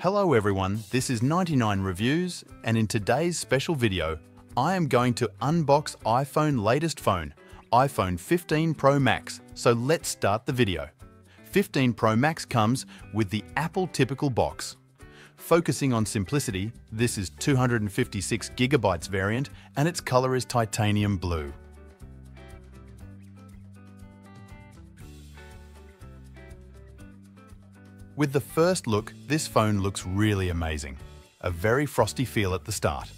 Hello everyone, this is 99 Reviews, and in today's special video, I am going to unbox iPhone latest phone, iPhone 15 Pro Max. So let's start the video. 15 Pro Max comes with the Apple typical box. Focusing on simplicity, this is 256 GB variant and its color is titanium blue. With the first look, this phone looks really amazing. A very frosty feel at the start.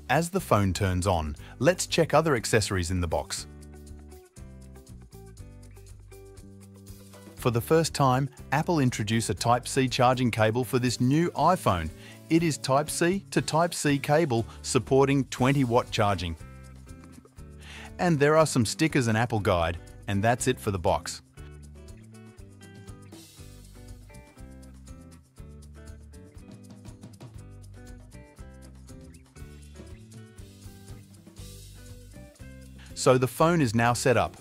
As the phone turns on, let's check other accessories in the box. For the first time, Apple introduced a Type-C charging cable for this new iPhone. It is Type-C to Type-C cable supporting 20-watt charging. And there are some stickers and Apple Guide, and that's it for the box. So the phone is now set up.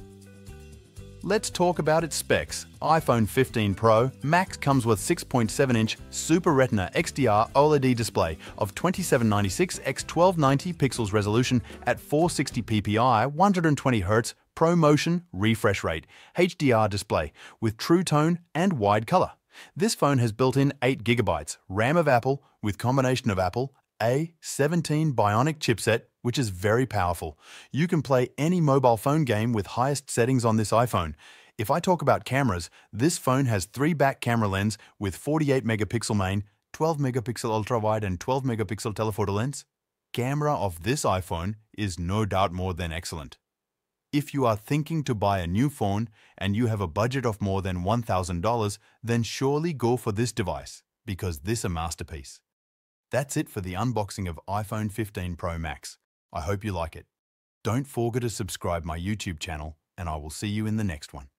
Let's talk about its specs. iPhone 15 Pro Max comes with 6.7-inch Super Retina XDR OLED display of 2796 x 1290 pixels resolution at 460 ppi, 120 Hz, ProMotion refresh rate, HDR display with True Tone and wide color. This phone has built-in 8 GB RAM of Apple with combination of Apple A17 Bionic chipset, which is very powerful. You can play any mobile phone game with highest settings on this iPhone. If I talk about cameras, this phone has 3 back camera lens with 48 megapixel main, 12 megapixel ultra-wide and 12 megapixel telephoto lens. Camera of this iPhone is no doubt more than excellent. If you are thinking to buy a new phone and you have a budget of more than $1,000, then surely go for this device, because this is a masterpiece. That's it for the unboxing of iPhone 15 Pro Max. I hope you like it. Don't forget to subscribe my YouTube channel, and I will see you in the next one.